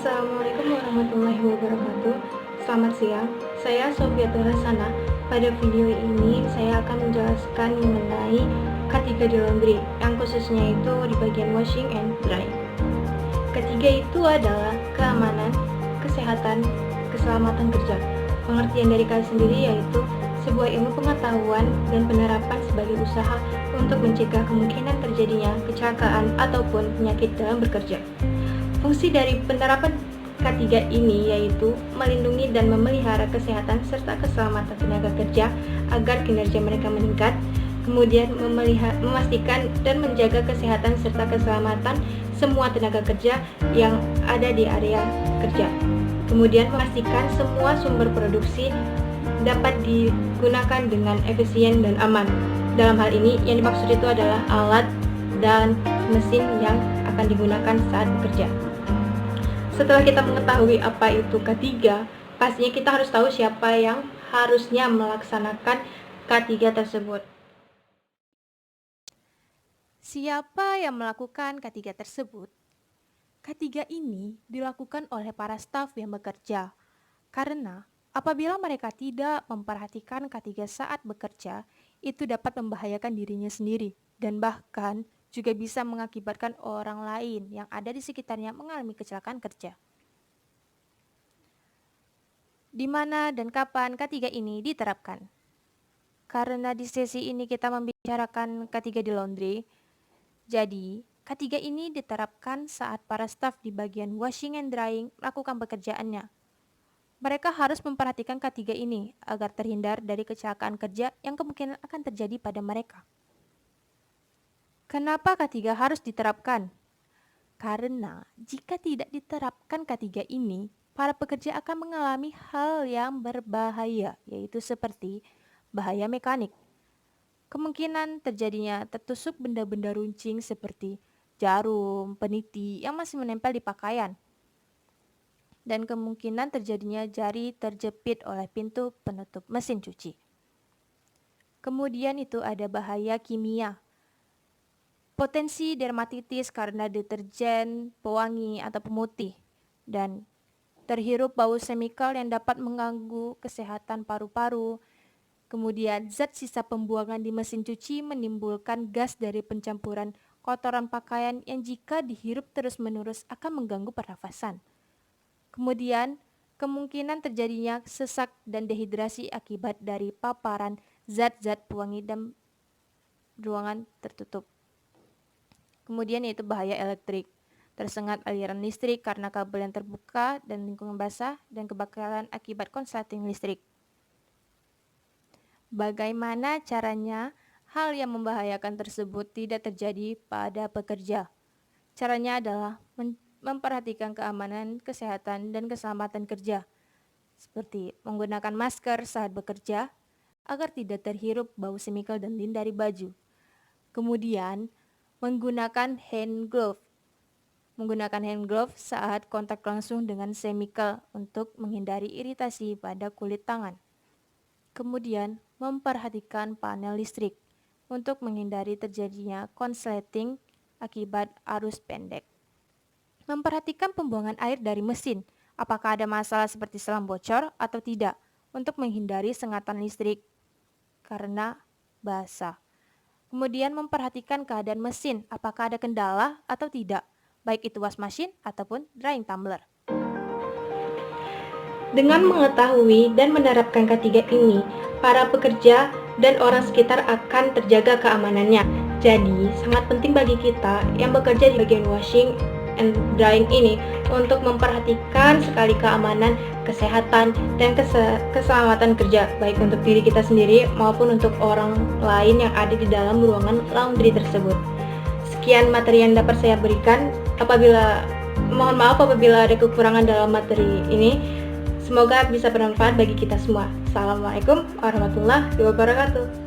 Assalamualaikum warahmatullahi wabarakatuh. Selamat siang, saya Sofia Turasana. Pada video ini saya akan menjelaskan mengenai K3 di laundry, yang khususnya itu di bagian washing and drying. Ketiga itu adalah keamanan, kesehatan, keselamatan kerja. Pengertian dari K sendiri yaitu sebuah ilmu pengetahuan dan penerapan sebagai usaha untuk mencegah kemungkinan terjadinya kecelakaan ataupun penyakit dalam bekerja. Fungsi dari penerapan K3 ini yaitu melindungi dan memelihara kesehatan serta keselamatan tenaga kerja agar kinerja mereka meningkat, kemudian memastikan dan menjaga kesehatan serta keselamatan semua tenaga kerja yang ada di area kerja, kemudian memastikan semua sumber produksi dapat digunakan dengan efisien dan aman. Dalam hal ini yang dimaksud itu adalah alat dan mesin yang akan digunakan saat bekerja. Setelah kita mengetahui apa itu K3, pastinya kita harus tahu siapa yang harusnya melaksanakan K3 tersebut. Siapa yang melakukan K3 tersebut? K3 ini dilakukan oleh para staf yang bekerja, karena apabila mereka tidak memperhatikan K3 saat bekerja, itu dapat membahayakan dirinya sendiri dan bahkan juga bisa mengakibatkan orang lain yang ada di sekitarnya mengalami kecelakaan kerja. Di mana dan kapan K3 ini diterapkan? Karena di sesi ini kita membicarakan K3 di laundry, jadi K3 ini diterapkan saat para staf di bagian washing and drying melakukan pekerjaannya. Mereka harus memperhatikan K3 ini agar terhindar dari kecelakaan kerja yang kemungkinan akan terjadi pada mereka. Kenapa K3 harus diterapkan? Karena jika tidak diterapkan K3 ini, para pekerja akan mengalami hal yang berbahaya, yaitu seperti bahaya mekanik. Kemungkinan terjadinya tertusuk benda-benda runcing seperti jarum, peniti yang masih menempel di pakaian. Dan kemungkinan terjadinya jari terjepit oleh pintu penutup mesin cuci. Kemudian itu ada bahaya kimia. Potensi dermatitis karena deterjen, pewangi, atau pemutih, dan terhirup bau semikal yang dapat mengganggu kesehatan paru-paru. Kemudian zat sisa pembuangan di mesin cuci menimbulkan gas dari pencampuran kotoran pakaian yang jika dihirup terus-menerus akan mengganggu pernafasan. Kemudian kemungkinan terjadinya sesak dan dehidrasi akibat dari paparan zat-zat pewangi dan ruangan tertutup. Kemudian yaitu bahaya elektrik, tersengat aliran listrik karena kabel yang terbuka dan lingkungan basah, dan kebakaran akibat konsleting listrik. Bagaimana caranya hal yang membahayakan tersebut tidak terjadi pada pekerja? Caranya adalah memperhatikan keamanan, kesehatan, dan keselamatan kerja, seperti menggunakan masker saat bekerja agar tidak terhirup bau semikal dan lin dari baju. Kemudian, menggunakan hand glove saat kontak langsung dengan semikal untuk menghindari iritasi pada kulit tangan. Kemudian, memperhatikan panel listrik untuk menghindari terjadinya konsleting akibat arus pendek. Memperhatikan pembuangan air dari mesin, apakah ada masalah seperti selang bocor atau tidak, untuk menghindari sengatan listrik karena basah. Kemudian memperhatikan keadaan mesin, apakah ada kendala atau tidak, baik itu wash machine ataupun drying tumbler. Dengan mengetahui dan menerapkan K3 ini, para pekerja dan orang sekitar akan terjaga keamanannya. Jadi, sangat penting bagi kita yang bekerja di bagian washing and drying ini untuk memperhatikan sekali keamanan, kesehatan, dan keselamatan kerja, baik untuk diri kita sendiri maupun untuk orang lain yang ada di dalam ruangan laundry tersebut. Sekian materi yang dapat saya berikan. Mohon maaf apabila ada kekurangan dalam materi ini. Semoga bisa bermanfaat bagi kita semua. Assalamualaikum warahmatullahi wabarakatuh.